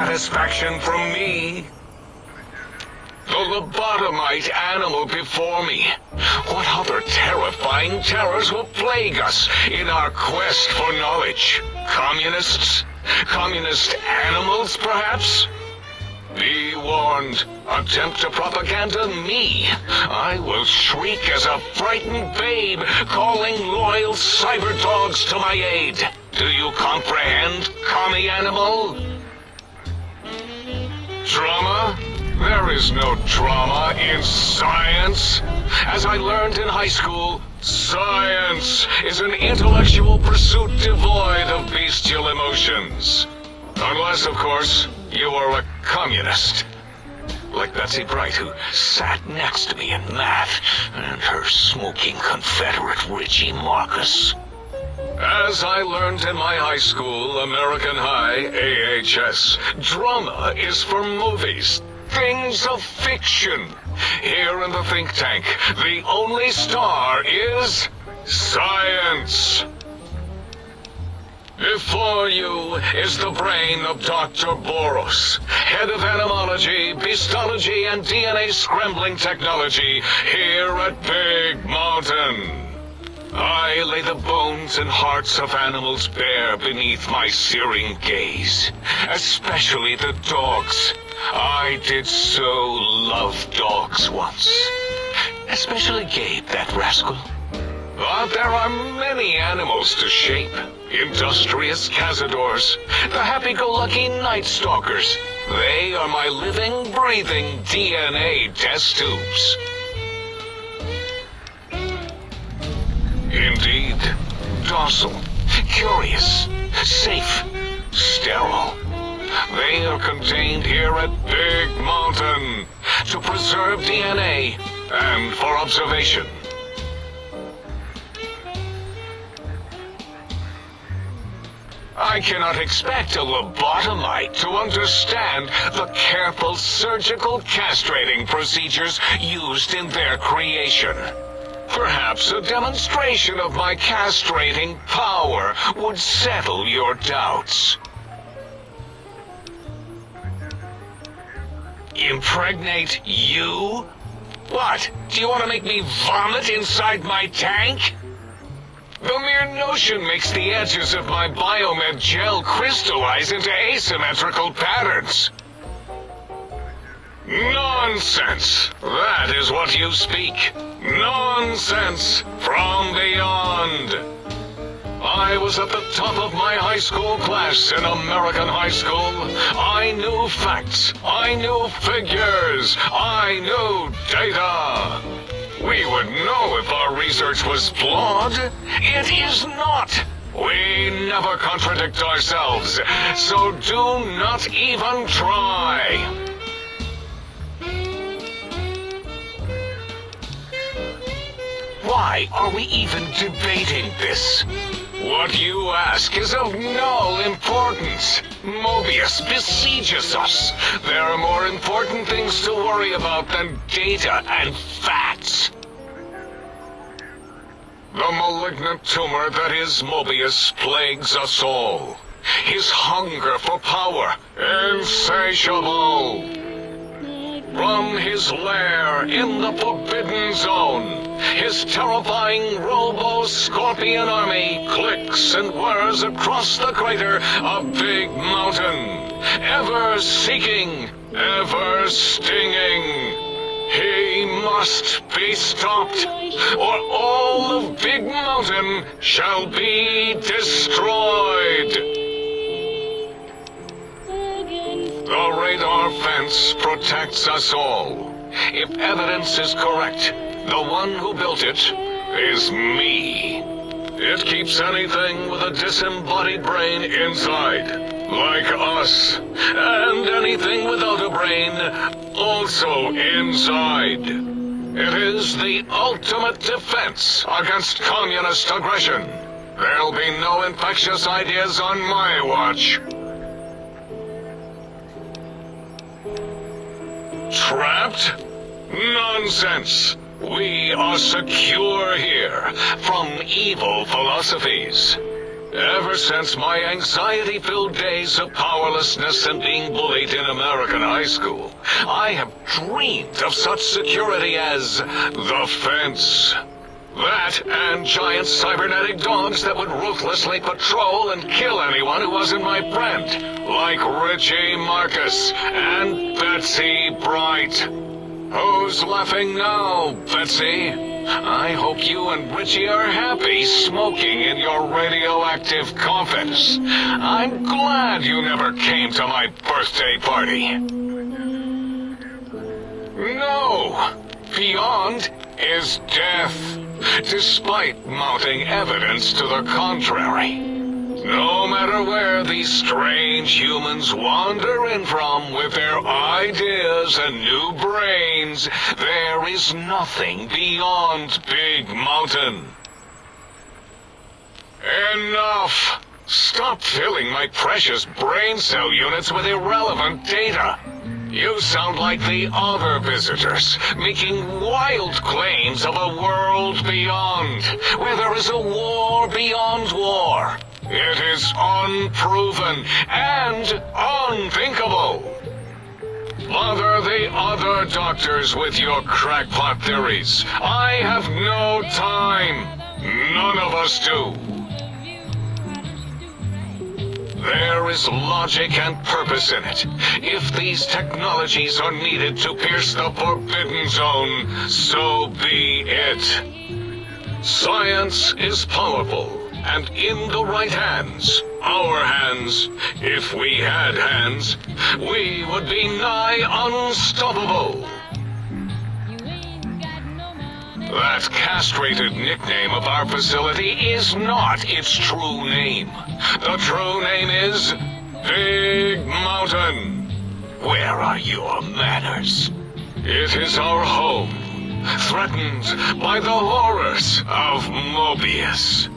satisfaction from me. The lobotomite animal before me. What other terrifying terrors will plague us in our quest for knowledge? Communists? Communist animals, perhaps? Be warned. Attempt to propaganda me. I will shriek as a frightened babe, calling loyal cyber dogs to my aid. Do you comprehend, commie animal? Drama? There is no drama in science. As I learned in high school, science is an intellectual pursuit devoid of bestial emotions. Unless, of course, you are a communist. Like Betsy Bright, who sat next to me in math, and her smoking Confederate Richie Marcus. As I learned in my high school, American High, AHS, drama is for movies. Things of fiction. Here in the think tank, the only star is science. Before you is the brain of Dr. Boros, head of animology, beastology, and DNA scrambling technology here at Big Mountain. I lay the bones and hearts of animals bare beneath my searing gaze, especially the dogs. I did so love dogs once. Especially Gabe, that rascal. But there are many animals to shape. Industrious cazadors, the happy-go-lucky night stalkers. They are my living, breathing DNA test tubes. Indeed, docile, curious, safe, sterile. They are contained here at Big Mountain to preserve DNA and for observation. I cannot expect a lobotomite to understand the careful surgical castrating procedures used in their creation. Perhaps a demonstration of my castrating power would settle your doubts. Impregnate you? What? Do you want to make me vomit inside my tank? The mere notion makes the edges of my biomed gel crystallize into asymmetrical patterns. Nonsense! That is what you speak. Nonsense from beyond. I was at the top of my high school class in American high school. I knew facts. I knew figures. I knew data. We would know if our research was flawed. It is not. We never contradict ourselves, so do not even try. Why are we even debating this? What you ask is of no importance. Mobius besieges us. There are more important things to worry about than data and facts. The malignant tumor that is Mobius plagues us all. His hunger for power, insatiable. From his lair in the Forbidden Zone, his terrifying Robo-Scorpion army clicks and whirs across the crater of Big Mountain, ever seeking, ever stinging. He must be stopped, or all of Big Mountain shall be destroyed. The radar fence protects us all. If evidence is correct, the one who built it is me. It keeps anything with a disembodied brain inside, like us, and anything without a brain also inside. It is the ultimate defense against communist aggression. There'll be no infectious ideas on my watch. Trapped? Nonsense! We are secure here from evil philosophies. Ever since my anxiety-filled days of powerlessness and being bullied in American high school, I have dreamed of such security as the fence. That and giant cybernetic dogs that would ruthlessly patrol and kill anyone who wasn't my friend, like Richie Marcus and Betsy Bright. Who's laughing now, Betsy? I hope you and Richie are happy smoking in your radioactive coffins. I'm glad you never came to my birthday party. No! Beyond is death, despite mounting evidence to the contrary. No matter where these strange humans wander in from with their ideas and new brains, there is nothing beyond Big Mountain. Enough! Stop filling my precious brain cell units with irrelevant data. You sound like the other visitors, making wild claims of a world beyond, where there is a war beyond war. It is unproven and unthinkable. Bother the other doctors with your crackpot theories. I have no time. None of us do. There is logic and purpose in it. If these technologies are needed to pierce the Forbidden Zone, so be it. Science is powerful, and in the right hands, our hands, if we had hands, we would be nigh unstoppable. That castrated nickname of our facility is not its true name. The true name is Big Mountain. Where are your manners? It is our home, threatened by the horrors of Mobius.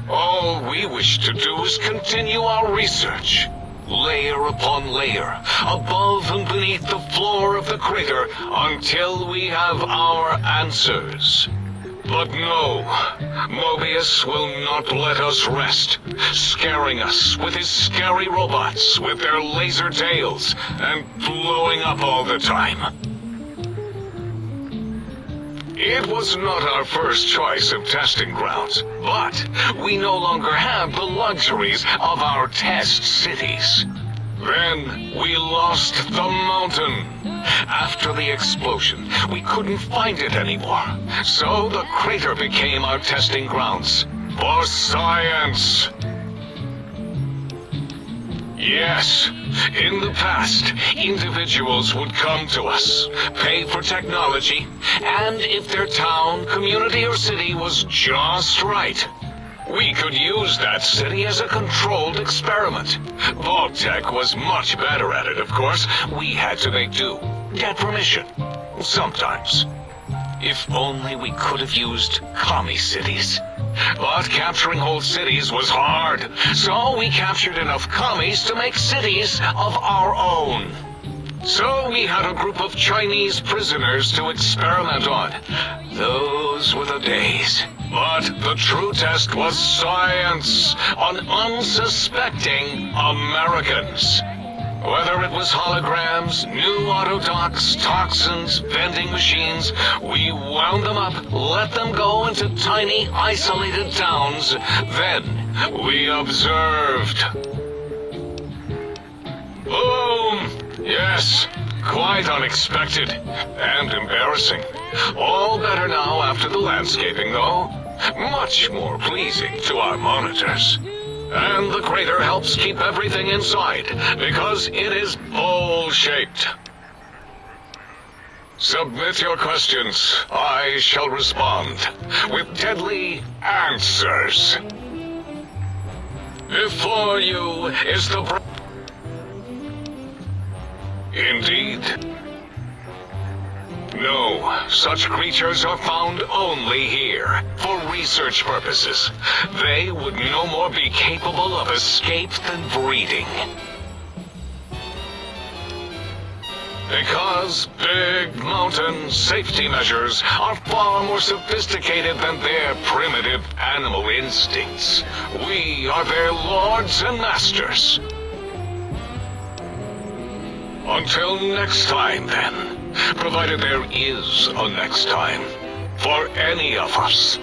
All we wish to do is continue our research, layer upon layer, above and beneath the floor of the crater, until we have our answers. But no, Mobius will not let us rest, scaring us with his scary robots with their laser tails and blowing up all the time. It was not our first choice of testing grounds, but we no longer have the luxuries of our test cities. Then we lost the mountain. After the explosion, we couldn't find it anymore, so the crater became our testing grounds for science. Yes, in the past, individuals would come to us, pay for technology, and if their town, community, or city was just right, we could use that city as a controlled experiment. Vault-Tec was much better at it, of course. We had to make do, get permission, sometimes. If only we could have used commie cities. But capturing whole cities was hard, so we captured enough commies to make cities of our own. So we had a group of Chinese prisoners to experiment on. Those were the days. But the true test was science on unsuspecting Americans. Whether it was holograms, new autodocs, toxins, vending machines, we wound them up, let them go into tiny, isolated towns. Then we observed. Boom! Yes, quite unexpected and embarrassing. All better now after the landscaping, though. Much more pleasing to our monitors. And the crater helps keep everything inside, because it is bowl-shaped. Submit your questions. I shall respond with deadly answers. Before you is the... Indeed. No, such creatures are found only here, for research purposes. They would no more be capable of escape than breeding. Because Big Mountain safety measures are far more sophisticated than their primitive animal instincts. We are their lords and masters. Until next time, then. Provided there is a next time. For any of us.